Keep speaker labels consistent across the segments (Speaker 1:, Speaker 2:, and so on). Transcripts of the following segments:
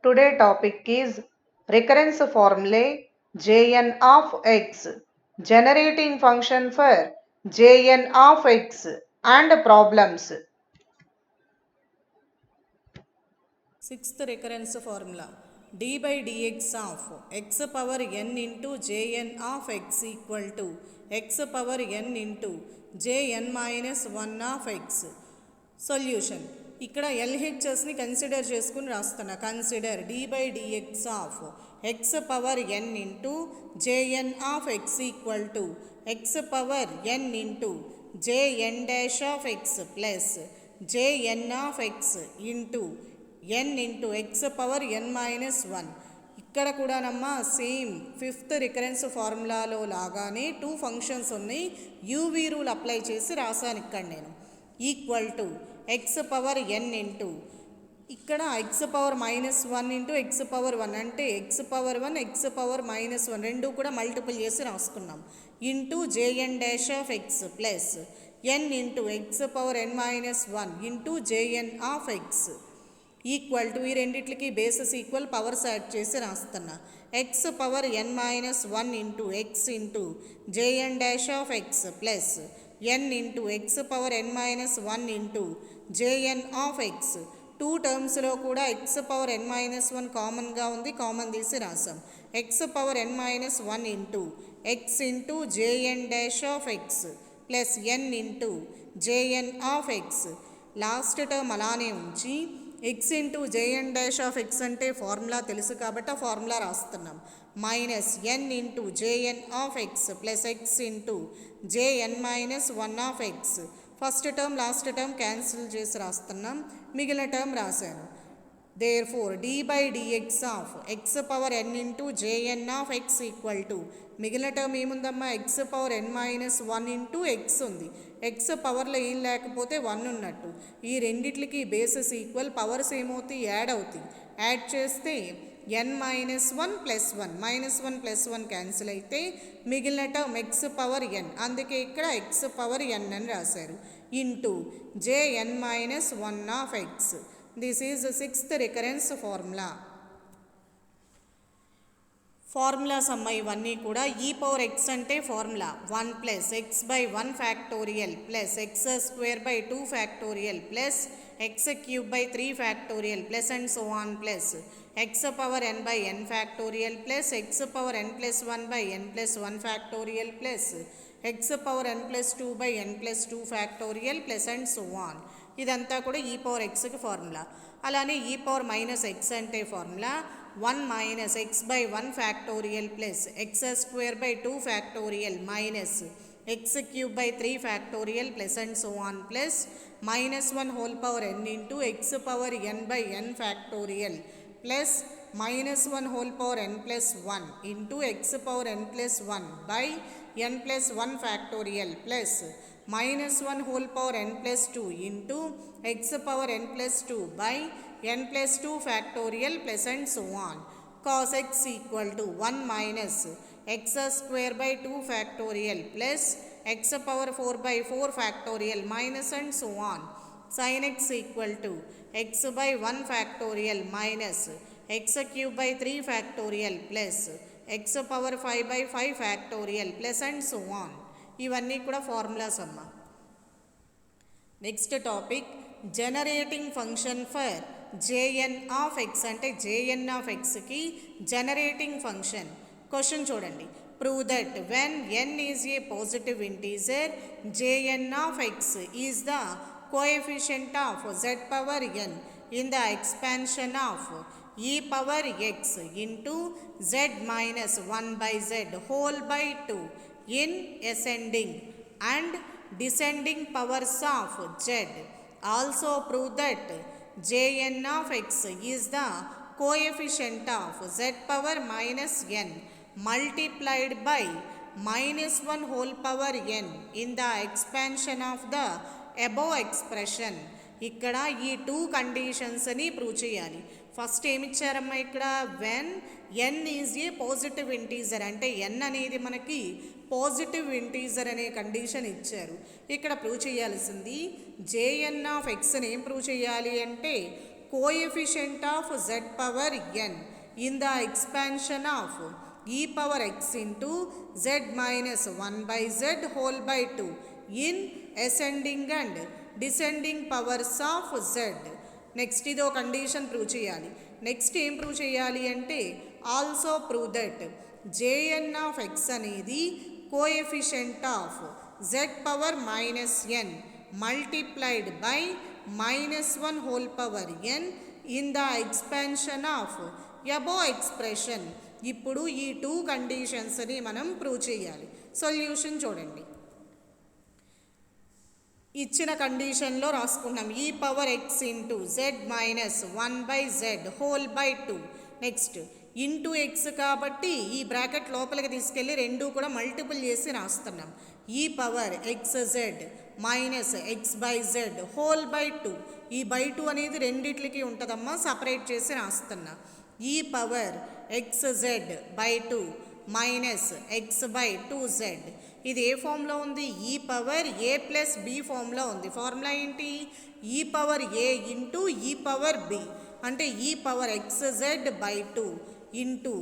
Speaker 1: Today topic is recurrence formulae Jn of x, generating function for Jn of x and problems.
Speaker 2: Sixth recurrence formula d by dx of x power n into jn of x equal to x power n into jn minus 1 of x. Solution ఇక్కడ ఎల్హెచ్ఎస్ని consider చేసుకుని రాస్తున్నా. Consider d by dx of x power n into JN of x equal to x power n into JN dash of X plus jn of x into n into x power N minus 1. ఇక్కడ కూడానమ్మా same fifth recurrence ఫార్ములాలో లాగానే two functions ఉన్నాయి. UV rule apply చేసి రాశాను ఇక్కడ నేను. Equal to x power n into ఇక్కడ x power minus 1 into x power 1 అంటే x power 1 x power minus 1 రెండు కూడా మల్టిపుల్ చేసి రాసుకున్నాం. Into JN dash of X plus N into x power N minus 1 into JN of x equal to ఈ రెండిట్లకి bases equal powers add చేసి రాస్తున్నా. X power N minus 1 into X into JN dash of X plus N into x power N minus 1 into JN of X. Two టర్మ్స్లో కూడా X power ఎన్ minus 1 కామన్గా ఉంది, common తీసి రాసాం. X power N minus 1 into X into JN dash of X plus N into JN of X. Last term అలానే ఉంచి X into JN dash of X అంటే formula తెలుసు కాబట్టి ఆ ఫార్ములా రాస్తున్నాం. Minus N into JN of X plus X into JN minus 1 of X. First term last term cancel చేసి రాస్తున్నాం, మిగిలిన టర్మ్ రాశాను. Therefore D by dx of x power n into JN of x equal to మిగిలిన term ఏముందమ్మా x power ఎన్ minus 1 into x ఉంది. X పవర్లో ఏం లేకపోతే 1 ఉన్నట్టు. ఈ రెండిట్లకి బేసెస్ ఈక్వల్, పవర్స్ ఏమవుతాయి యాడ్ అవుతాయి. యాడ్ చేస్తే n minus 1 plus 1 minus 1 plus 1 cancel అయితే మిగిలిన టర్మ్ ఎక్స్ పవర్ ఎన్, అందుకే ఇక్కడ ఎక్స్ పవర్ ఎన్ అని రాశారు. Into JN minus 1 of x. This is sixth recurrence formula. Formulas అమ్మ ఇవన్నీ కూడా. ఈ పవర్ ఎక్స్ అంటే formula 1 plus x by 1 factorial plus x square by 2 factorial plus x cube by 3 factorial plus and so on plus x power n by n factorial plus x power n plus 1 by n plus 1 factorial plus x power n plus 2 by n plus 2 factorial plus and so on. ఇదంతా కూడా ఈ power ఎక్స్కి formula. అలానే ఈ power minus x అంటే formula 1 minus x by 1 factorial plus x square by 2 factorial minus x cube by 3 factorial plus and so on plus minus 1 whole power n into x power n by n factorial plus minus 1 whole power n plus 1 into x power n plus 1 by n plus 1 factorial plus minus 1 whole power n plus 2 into x power n plus 2 by n plus 2 factorial plus and so on. Cos x equal to 1 minus x square by 2 factorial plus x power 4 by 4 factorial minus and so on. Sin x equal to x by 1 factorial minus x cube by 3 factorial plus x power 5 by 5 factorial plus and so on. ఇవన్నీ కూడా formulas అమ్మ. Next topic generating function for j n of X అంటే j n of ఎక్స్కి generating function. Question చూడండి. Prove that when n is a positive integer j n of x is the coefficient of z power n in the expansion of e power x into z minus 1 by z whole by 2 in ascending and descending powers of z. Also prove that Jn of x is the coefficient of z power minus n multiplied by minus 1 whole power n in the expansion of the above expression. ఇక్కడ ఈ two కండిషన్స్ని prove చేయాలి. First ఏమిచ్చారమ్మా ఇక్కడ when n is a positive integer అంటే n అనేది మనకి positive integer అనే కండిషన్ ఇచ్చారు. ఇక్కడ ప్రూవ్ చేయాల్సింది జేఎన్ ఆఫ్ ఎక్స్ని ఏం ప్రూవ్ చేయాలి అంటే coefficient of z power n in the expansion of e power x into z minus 1 by z whole by 2 in ascending and descending powers of z. Next ఇదో condition prove చేయాలి. Next ఏం prove చేయాలి అంటే also prove that jn of x అనేది coefficient of z power minus n multiplied by -1 whole power n in the expansion of above expression. ఇప్పుడు ఈ 2 కండిషన్స్ని మనం prove చేయాలి. సొల్యూషన్ చూడండి. ఇచ్చిన కండిషన్లో రాసుకున్నాం ఈ power x into z minus 1 by z whole by 2. Next into X కాబట్టి ఈ బ్రాకెట్ లోపలికి తీసుకెళ్ళి రెండు కూడా మల్టిపుల్ చేసి రాస్తున్నాం. ఈ power x Z minus x by z whole by 2. ఈ బై 2 అనేది రెండిట్లకి ఉంటుందమ్మా, సపరేట్ చేసి రాస్తున్నా. ఈ power x z by 2 minus x by 2z. ఇది ఏ ఫామ్లో ఉంది? ఈ పవర్ ఏ ప్లస్ బి ఫామ్లో ఉంది. ఫార్ములా ఏంటి? E power a into e power b. అంటే e power x z by 2 into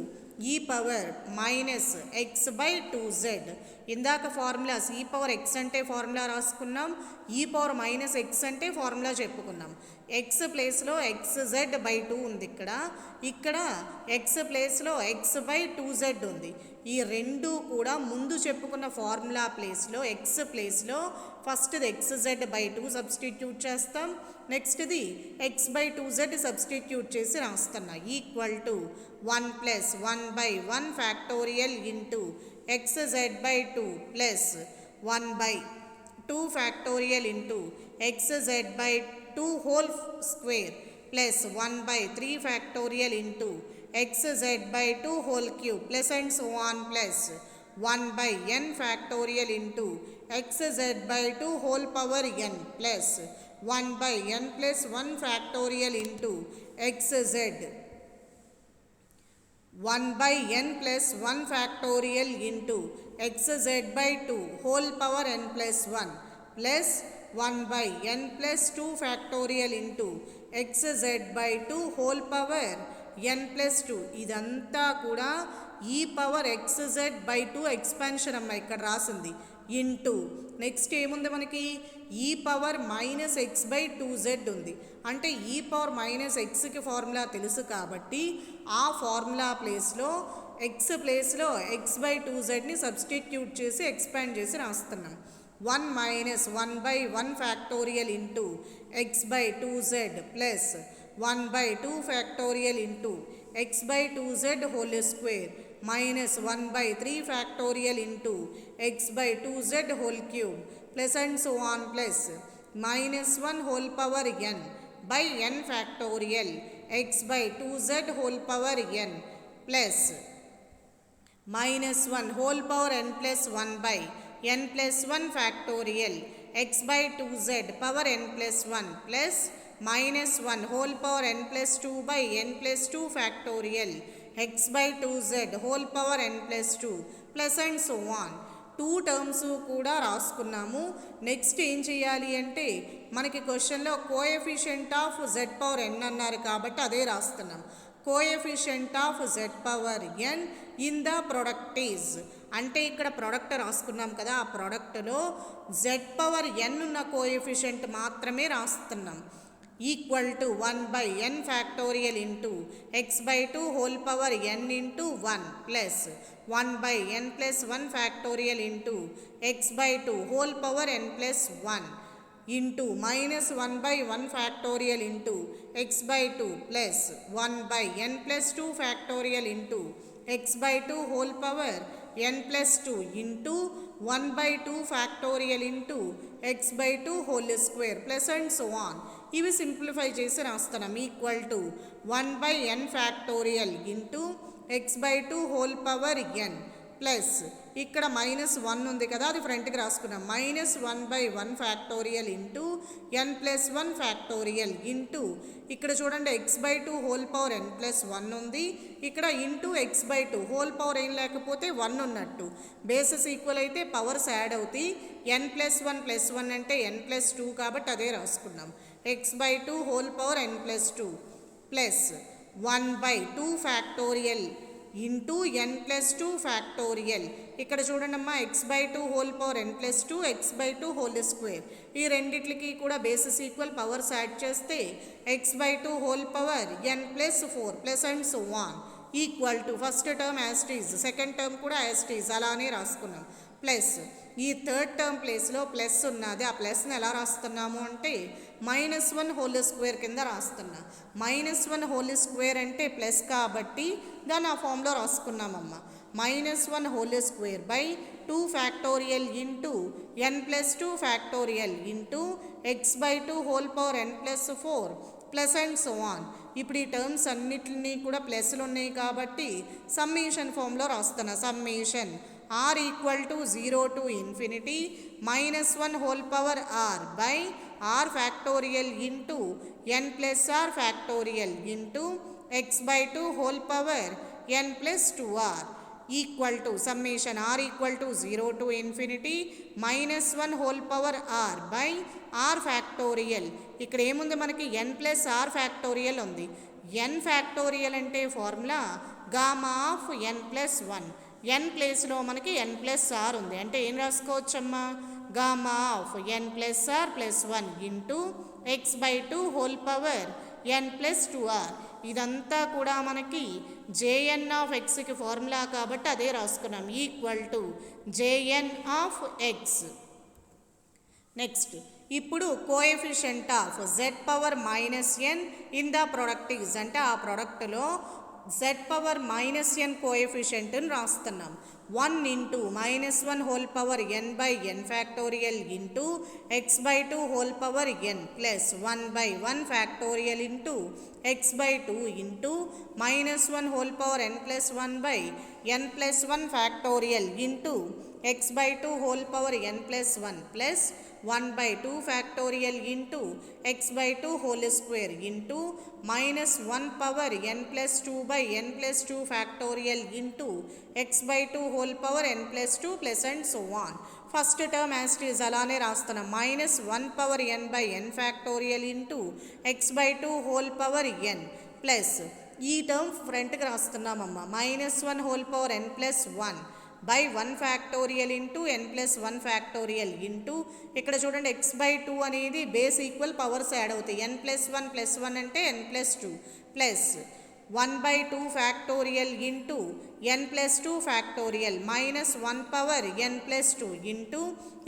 Speaker 2: e power minus x by 2z. ఇందాక formulas ఈ పవర్ ఎక్స్ అంటే ఫార్ములా రాసుకున్నాం, ఈ పవర్ మైనస్ ఎక్స్ అంటే ఫార్ములా చెప్పుకున్నాం. ఎక్స్ ప్లేస్లో ఎక్స్ జెడ్ బై 2 ఉంది. ఇక్కడ ఎక్స్ ప్లేస్లో ఎక్స్ బై 2z ఉంది. ఈ రెండు కూడా ముందు చెప్పుకున్న ఫార్ములా ప్లేస్లో ఎక్స్ ప్లేస్లో ఫస్ట్ది ఎక్స్ జెడ్ బై 2 సబ్స్టిట్యూట్ చేస్తాం, నెక్స్ట్ది ఎక్స్ బై 2z సబ్స్టిట్యూట్ చేసి రాస్తున్నా. Equal to 1 plus 1 by 1 factorial into X z by 2 plus 1 by 2 factorial into X z by 2 whole square plus 1 by 3 factorial into X z by 2 whole cube plus and so on plus 1 by n factorial into X z by 2 whole power n plus 1 by n plus 1 factorial into X Z 1 by n plus 1 factorial into xz by 2 whole power n plus 1 plus 1 by n plus 2 factorial into xz by 2 whole power n plus 2. ఇదంతా కూడా ఈ power xz by 2 expansion అమ్మ ఇక్కడ రాసింది into next ఏముంది మనకి ఈ power minus x by 2z ఉంది. అంటే ఈ పవర్ మైనస్ ఎక్స్కి ఫార్ములా తెలుసు కాబట్టి ఆ ఫార్ములా ప్లేస్లో ఎక్స్ ప్లేస్లో ఎక్స్ బై 2zని సబ్స్టిట్యూట్ చేసి ఎక్స్పాండ్ చేసి రాస్తున్నాం. 1 minus 1 by 1 factorial into x by 2z plus 1 by 2 factorial into x by 2z whole square minus 1 by 3 factorial into x by 2z whole cube plus and so on plus minus 1 whole power n by n factorial x by 2z whole power n plus minus 1 whole power n plus 1 by n plus 1 factorial x by 2z power n plus 1 plus minus 1 whole power n plus 2 by n plus 2 factorial x by 2z whole power n plus 2 plus and so on. 2 terms కూడా రాసుకున్నాము. Next ఏం చేయాలి అంటే మనకి క్వశ్చన్లో coefficient of z power n అన్నారు కాబట్టి అదే రాస్తున్నాం. Coefficient of z power n in the product is అంటే ఇక్కడ ప్రొడక్ట్ రాసుకున్నాం కదా, ఆ ప్రొడక్ట్లో z పవర్ n ఉన్న కోఎఫిషియంట్ మాత్రమే రాస్తున్నాం. Equal to 1 by n factorial into x by 2 whole power n into 1 plus 1 by n plus 1 factorial into x by 2 whole power n plus 1 into minus 1 by 1 factorial into x by 2 plus 1 by n plus 2 factorial into x by 2 whole power n plus 2 into 1 by 2 factorial into x by 2 whole square plus and so on. ఇవి simplify చేసి రాస్తున్నాం. Equal to 1 by n factorial into x by 2 whole power n plus ఇక్కడ minus 1 ఉంది కదా, అది ఫ్రంట్కి రాసుకున్నాం. Minus 1 by 1 factorial into n plus 1 factorial into ఇక్కడ చూడండి x by 2 whole power n plus 1 ఉంది, ఇక్కడ into x by 2 whole power ఏం లేకపోతే 1 ఉన్నట్టు. బేసెస్ ఈక్వల్ అయితే పవర్స్ యాడ్ అవుతాయి. n ప్లస్ 1 ప్లస్ 1 అంటే n ప్లస్ 2 కాబట్టి అదే రాసుకున్నాం. x by 2 whole power n plus 2 plus 1 by 2 factorial into n plus 2 factorial. ఇక్కడ చూడండమ్మా, x by 2 whole power n plus 2, x by 2 whole square. ఈ రెండిట్లకి కూడా బేసిస్ ఈక్వల్, పవర్స్ యాడ్ చేస్తే x by 2 whole power n plus 4 plus and so on equal to first term as it is, second term కూడా as it is అలానే రాసుకున్నాం. Plus ఈ third term ప్లేస్లో plus ఉన్నది, ఆ ప్లస్ని ఎలా రాస్తున్నాము అంటే -1 హోల్ స్క్వేర్ కింద రాస్తున్నా. -1 హోల్ స్క్వేర్ అంటే ప్లస్ కాబట్టి దాన్ని ఆ ఫామ్లో రాసుకున్నామమ్మ. -1 whole square by 2 factorial into n plus 2 factorial into x by 2 whole power n plus 4 plus and so on. ఇప్పుడు ఈ టర్మ్స్ అన్నిటినీ కూడా ప్లస్లు ఉన్నాయి కాబట్టి సమ్మేషన్ ఫామ్లో రాస్తున్నా. Summation r equal to 0 to infinity -1 whole power r by r factorial into n plus r factorial into x by 2 whole power n plus 2r equal to summation r equal to 0 to infinity -1 whole power r by r factorial. ఇక్కడ ఏముంది మనకి n plus r factorial ఉంది. n factorial అంటే formula gamma of n plus 1. n ప్లేస్లో మనకి n plus r ఉంది, అంటే ఏం రాసుకోవచ్చమ్మా, gamma of n plus r plus 1 into x by 2 whole power n plus 2r. ఇదంతా కూడా మనకి jn ఆఫ్ ఎక్స్కి ఫార్ములా కాబట్టి అదే రాసుకున్నాం, equal to jn of x. Next ఇప్పుడు coefficient of z power -n in the product is, అంటే ఆ ప్రొడక్ట్లో z పవర్ -n కోఎఫిషియంట్ని రాస్తున్నాం. 1 into -1 whole power n by n factorial into x by 2 whole power n plus 1 by 1 factorial into x by 2 into -1 whole power n plus 1 by n plus 1 factorial into x by 2 whole power n plus 1 plus 1 by 2 factorial into x by 2 whole square into -1 power n plus 2 by n plus 2 factorial into x by 2 whole power n plus 2 plus and so on. First term as it is అలానే రాస్తున్నా, -1 power n by n factorial into x by 2 whole power n plus ఈ term ఫ్రంట్కి రాస్తున్నామమ్మా, -1 whole power n plus 1 by 1 factorial into n plus 1 factorial into ఇక్కడ చూడండి x by 2 అనేది base equal, powers add అవుతాయి. n plus 1 plus 1 అంటే n plus 2 plus 1 by 2 factorial into n plus 2 factorial -1 power n plus 2 into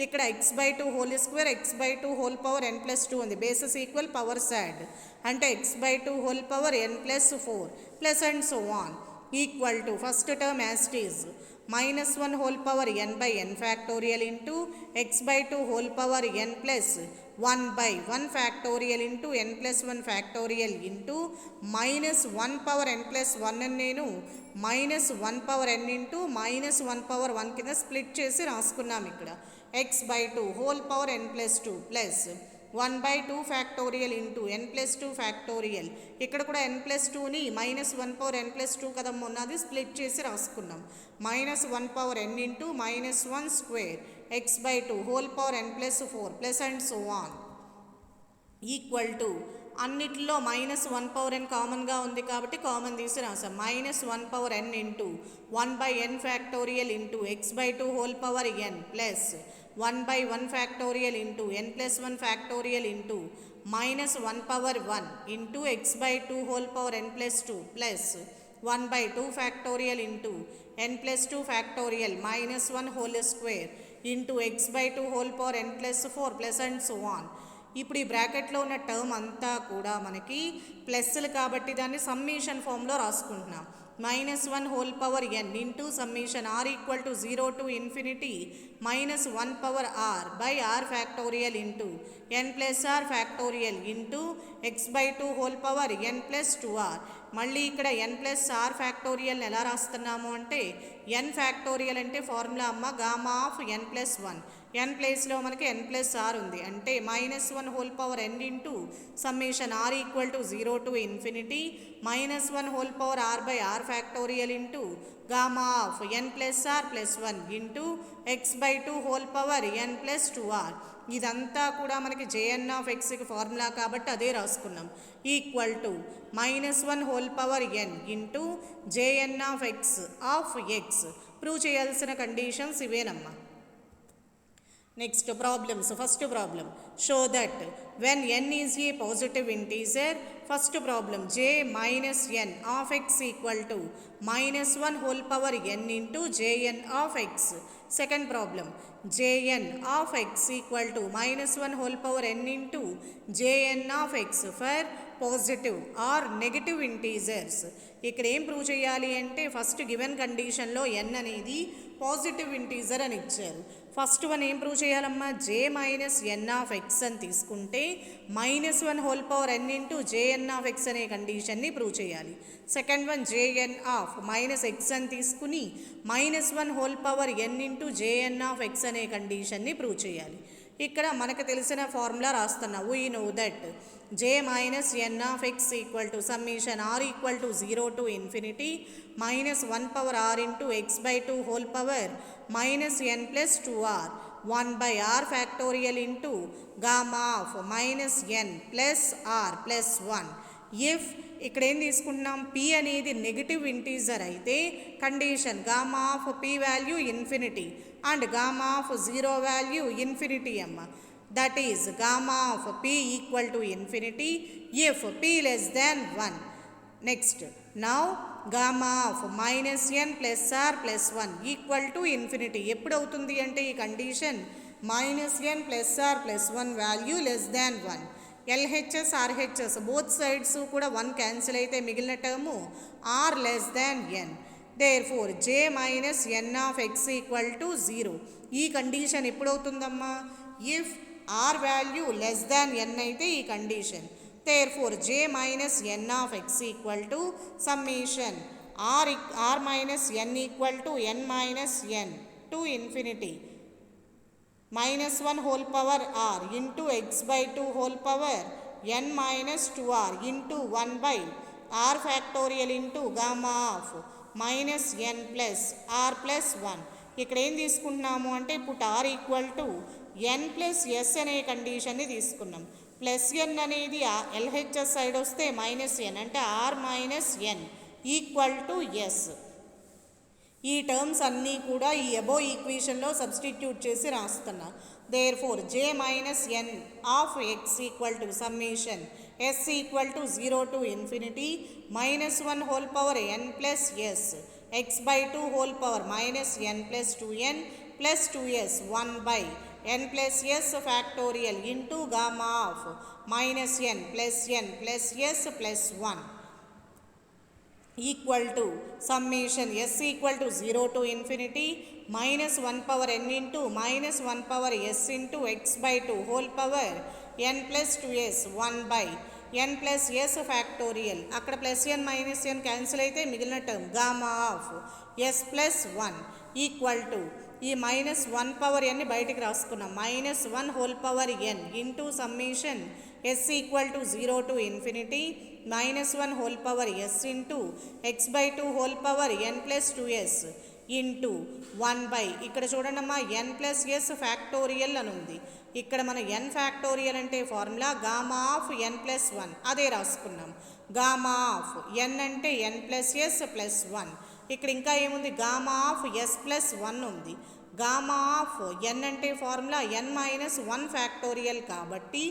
Speaker 2: ఇక్కడ x by 2 whole square, x by 2 whole power n plus 2 ఉంది, bases equal, powers add అంటే X by 2 whole power n plus 4 plus and so on equal to first term as it is -1 whole power n by n factorial into x by 2 whole power n plus 1 by 1 factorial into n plus 1 factorial into -1 power n plus 1 నేను -1 power n into -1 power 1 కింద split చేసి రాసుకున్నాం. ఇక్కడ x by 2 whole power n plus 2 plus 1 by 2 factorial into n plus 2 factorial. ఇక్కడ కూడా n plus 2ని -1 power n plus 2 కదా ఉన్నది, స్ప్లిట్ చేసి రాసుకున్నాం. -1 power n into -1 square x by 2 whole power n plus 4 plus and so on equal to అన్నిటిలో -1 power n కామన్గా ఉంది కాబట్టి కామన్ తీసి రాసాం. -1 power n into 1 by n factorial into x by 2 whole power n plus 1 by 1 factorial into n plus 1 factorial into -1 power 1 into x by 2 whole power n plus 2 plus 1 by 2 factorial into n plus 2 factorial -1 whole square into x by 2 whole power n plus 4 plus and so on. ఇప్పుడు ఈ బ్రాకెట్లో ఉన్న term అంతా కూడా మనకి ప్లస్లు కాబట్టి దాన్ని summation ఫామ్లో రాసుకుంటున్నాం. -1 whole power n into summation r equal to 0 to infinity -1 power r by r factorial into n plus r factorial into x by 2 whole power n plus 2r. మళ్ళీ ఇక్కడ n ప్లస్ r ఫ్యాక్టోరియల్ ఎలా రాస్తున్నాము అంటే n factorial అంటే formula అమ్మ gamma of n plus 1. N ప్లేస్లో మనకి n plus r ఉంది, అంటే -1 whole power n into summation r equal to 0 to infinity -1 whole power r by r factorial into gamma of n plus r plus 1 into x by 2 whole power n plus 2r. ఇదంతా కూడా మనకి JN of ఎక్స్కి formula కాబట్టి అదే రాసుకున్నాం. Equal to -1 whole power n into JN of x. Prove చేయాల్సిన conditions ఇవేనమ్మా. Next problems. First problem, show that when n is a positive integer. First problem, j minus n of x equal to -1 whole power n into jn of x. Second problem, jn of x equal to -1 whole power n into jn of x for positive or negative integers. ఇక్కడ ఏం prove చేయాలి అంటే first given కండిషన్లో n అనేది positive integer అని ఇచ్చారు. First one ఏం prove చేయాలమ్మా, j minus n of x అని తీసుకుంటే -1 whole power n into jn of x అనే కండిషన్ని ప్రూవ్ చేయాలి. Second one jn of -x అని తీసుకుని -1 whole power n into jn of x అనే కండిషన్ని ప్రూవ్ చేయాలి. ఇక్కడ మనకు తెలిసిన ఫార్ములా రాస్తున్నా. We know that j minus n of x equal to summation r equal to 0 to infinity -1 power r into x by 2 whole power -n plus 2r 1 by r factorial into gamma of -n plus r plus 1. If ఇక్కడ ఏం తీసుకుంటున్నాం, p అనేది negative integer అయితే condition gamma of p value infinity and gamma of 0 value infinity అమ్మ. That is gamma of p equal to infinity if p less than 1. Next now gamma of -n plus r plus 1 equal to infinity. ఎప్పుడు అవుతుంది అంటే ఈ condition -n plus r plus 1 value less than 1. LHS RHS both sides కూడా 1 cancel అయితే మిగిలిన term r less than n. Therefore j minus n of x equal to 0. ఈ కండిషన్ ఎప్పుడవుతుందమ్మా, if r value less than n అయితే ఈ condition. Therefore j minus n of x equal to summation r minus n equal to n minus n to infinity -1 whole power r into x by 2 whole power n minus 2r into 1 by r factorial into gamma of -n plus r plus 1. ఇక్కడ ఏం తీసుకుంటున్నాము అంటే ఇప్పుడు r equal to n plus s అనే కండిషన్ని తీసుకున్నాం. Plus n అనేది LHS side వస్తే -n అంటే r minus n equal to s. ఈ టర్మ్స్ అన్నీ కూడా ఈ అబో ఈక్వేషన్లో సబ్స్టిట్యూట్ చేసి రాస్తున్నా. Therefore j minus n of x equal to summation s equal to 0 to infinity -1 whole power n plus s x by 2 whole power -n plus 2n plus 2s 1 by n plus s factorial into gamma of -n plus n plus s plus 1 equal to summation s equal to 0 to infinity -1 power n into -1 power s into x by 2 whole power n plus 2s 1 by n plus s factorial. అక్కడ plus n minus n cancel అయితే మిగిలిన term gamma of s plus 1 equal to ఈ -1 power n బయటికి రాసుకున్నాం. -1 whole power n into summation s equal to 0 to infinity -1 whole power s into x by 2 whole power n plus 2s into 1 by ఇక్కడ చూడండి అమ్మా n plus s factorial అని ఉంది. ఇక్కడ మన n ఫ్యాక్టోరియల్ అంటే formula gamma of n plus 1 అదే రాసుకున్నాం. గామా ఆఫ్ n అంటే n ప్లస్ s ప్లస్ 1. ఇక్కడ ఇంకా ఏముంది, గామా ఆఫ్ s ప్లస్ 1 ఉంది. గామా ఆఫ్ n అంటే ఫార్ములా n మైనస్ 1 ఫ్యాక్టోరియల్ కాబట్టి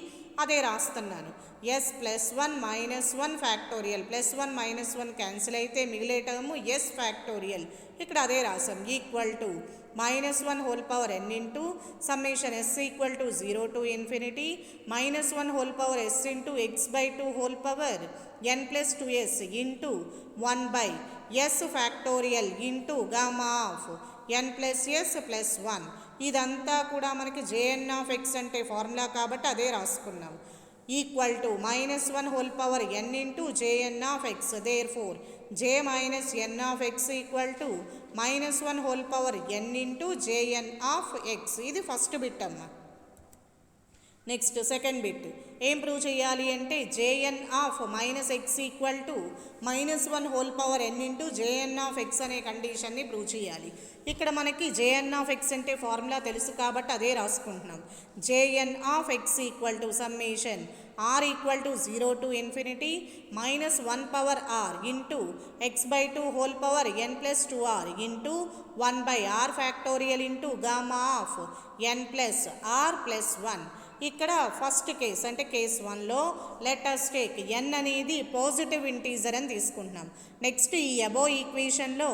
Speaker 2: అదే రాస్తున్నాను. s plus 1 minus 1 factorial plus 1 minus 1 cancel అయితే మిగిలే టర్ము s ఫ్యాక్టోరియల్. ఇక్కడ అదే రాసాం. Equal to -1 whole power n into summation s equal to 0 to infinity -1 whole power s into x by 2 whole power n plus 2s into 1 by s factorial into gamma of n plus s plus 1. ఇదంతా కూడా మనకి jn of x అంటే formula కాబట్టి అదే రాసుకున్నాం. equal to minus 1 whole power n into jn of x. Therefore, j minus n of x equal to minus 1 whole power n into jn of x. ఇది first bit అమ్మ. Next second bit ఏం prove చేయాలి అంటే jn of minus x equal to minus 1 whole power n into jn of x అనే కండిషన్ని prove చేయాలి. ఇక్కడ మనకి jn ఆఫ్ ఎక్స్ అంటే ఫార్ములా తెలుసు కాబట్టి అదే రాసుకుంటున్నాం. jn of x equal to summation r equal to 0 to infinity minus 1 power r into x by 2 whole power n plus 2r into 1 by r factorial into gamma of n plus r plus 1. ఇక్కడ first case అంటే case 1లో let us take n అనేది positive integer అని తీసుకుంటున్నాం. Next ఈ above ఈక్వేషన్లో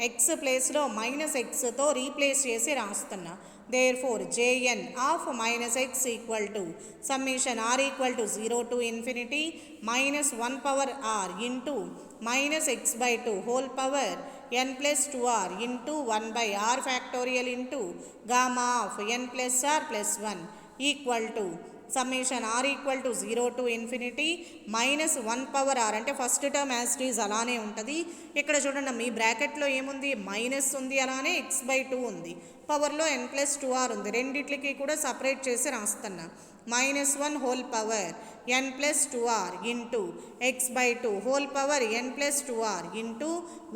Speaker 2: x ప్లేస్లో minus ఎక్స్తో రీప్లేస్ చేసి రాస్తున్నా. Therefore jn of minus x equal to summation r equal to 0 to infinity minus 1 power r into minus x by 2 whole power n plus 2r into 1 by r factorial into gamma of n plus r plus 1 equal to summation r equal to 0 to infinity minus 1 power r అంటే first term as it is అలానే ఉంటుంది. ఇక్కడ చూడండి మీ బ్రాకెట్లో ఏముంది minus ఉంది, అలానే X by 2 ఉంది, పవర్లో n ప్లస్ 2r ఉంది. రెండిట్లకి కూడా సపరేట్ చేసి రాస్తున్నా. Minus 1 whole power n plus 2r into x by 2 whole power n plus 2r into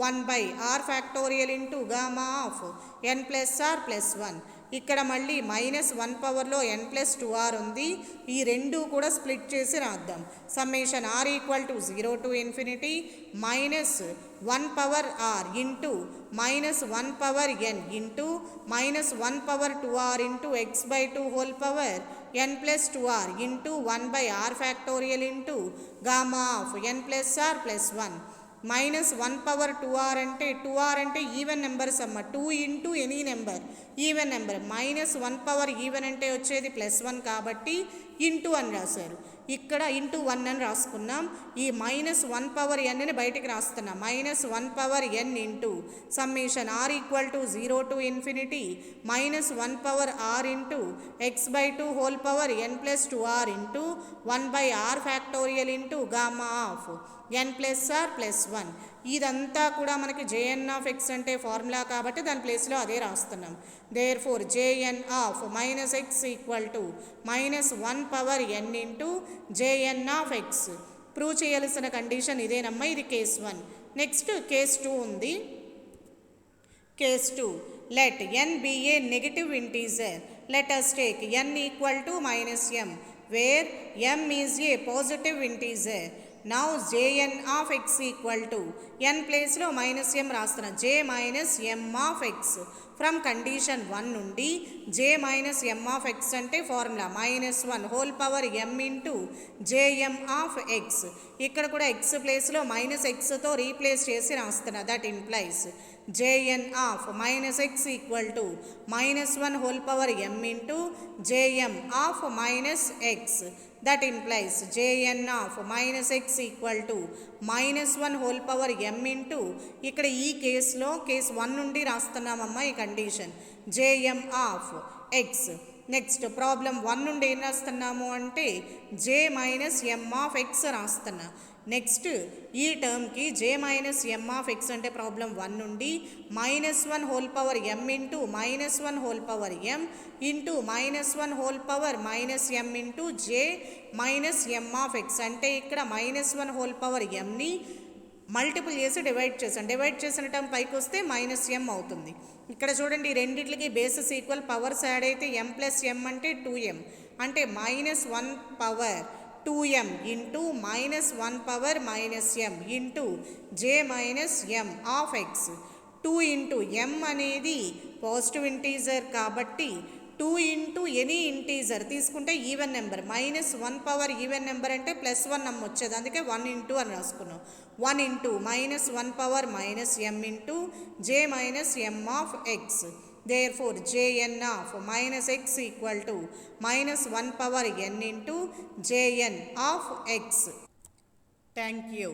Speaker 2: 1 by r factorial into gamma of n plus r plus 1. ఇక్కడ మళ్ళీ minus 1 పవర్లో n plus 2r ఉంది. ఈ రెండు కూడా స్ప్లిట్ చేసి రాద్దాం. Summation r equal to 0 to infinity minus 1 power r into minus 1 power n into minus 1 power 2r into x by 2 whole power n plus 2r into 1 by r factorial into gamma of n plus r plus 1. Minus 1 power 2r అంటే even numbers అమ్మ. 2 into any number even number. Minus 1 power even అంటే వచ్చేది plus 1 కాబట్టి into అని రాశారు. ఇక్కడ into 1 అని రాసుకున్నాం. ఈ మైనస్ 1 పవర్ nని బయటికి రాస్తున్నాం. Minus 1 power n into summation r equal to 0 to infinity minus 1 power r into x by 2 whole power n plus 2r into 1 by r factorial into gamma of n plus r plus 1. ఇదంతా కూడా మనకి jn of X అంటే formula కాబట్టి దాని ప్లేస్లో అదే రాస్తున్నాం. Therefore jn of minus x equal to minus 1 power n into jn of x. Prove చేయాల్సిన కండిషన్ ఇదేనమ్మా. ఇది కేస్ 1. నెక్స్ట్ కేస్ 2 ఉంది. Case 2 let n be a negative integer. Let us take n equal to minus m where m is a positive integer. Now jn of x equal to n place లో minus m రాస్తున్నా. j minus m of x from condition 1 నుండి j minus m of X అంటే formula minus 1 whole power m into jm of x. ఇక్కడ కూడా x ప్లేస్లో minus ఎక్స్తో replace చేసి రాస్తున్నా. That implies jn of minus x equal to minus 1 whole power m into jm of minus x. That implies jn of minus x equal to minus 1 whole power m into ఇక్కడ ఈ కేసులో case 1 నుండి రాస్తున్నామమ్మా ఈ condition jm of x. Next problem 1 నుండి ఏం రాస్తున్నాము అంటే j minus m of X రాస్తున్నా. నెక్స్ట్ ఈ టర్మ్కి j minus m of X అంటే ప్రాబ్లం 1 నుండి minus 1 whole power m into minus 1 whole power m into minus 1 whole power minus m into j minus m of X అంటే ఇక్కడ minus 1 whole power mని multiple చేసి divide చేసాను. Divide చేసిన term పైకి వస్తే minus m అవుతుంది. ఇక్కడ చూడండి ఈ రెండింటికి బేసెస్ ఈక్వల్, పవర్స్ యాడ్ అయితే m ప్లస్ m అంటే 2m అంటే minus 1 power 2m into minus 1 power minus m into j minus m of X. 2 into m అనేది పాజిటివ్ ఇంటీజర్ కాబట్టి 2 ఇంటూ ఎనీ ఇంటీజర్ తీసుకుంటే even number. Minus 1 power even number అంటే plus 1 నమ్మ వచ్చేది, అందుకే 1 into అని రాసుకున్నాం. 1 into minus 1 power minus m into j minus m of X. Therefore jn of minus x equal to minus 1 power n into jn of x. Thank you.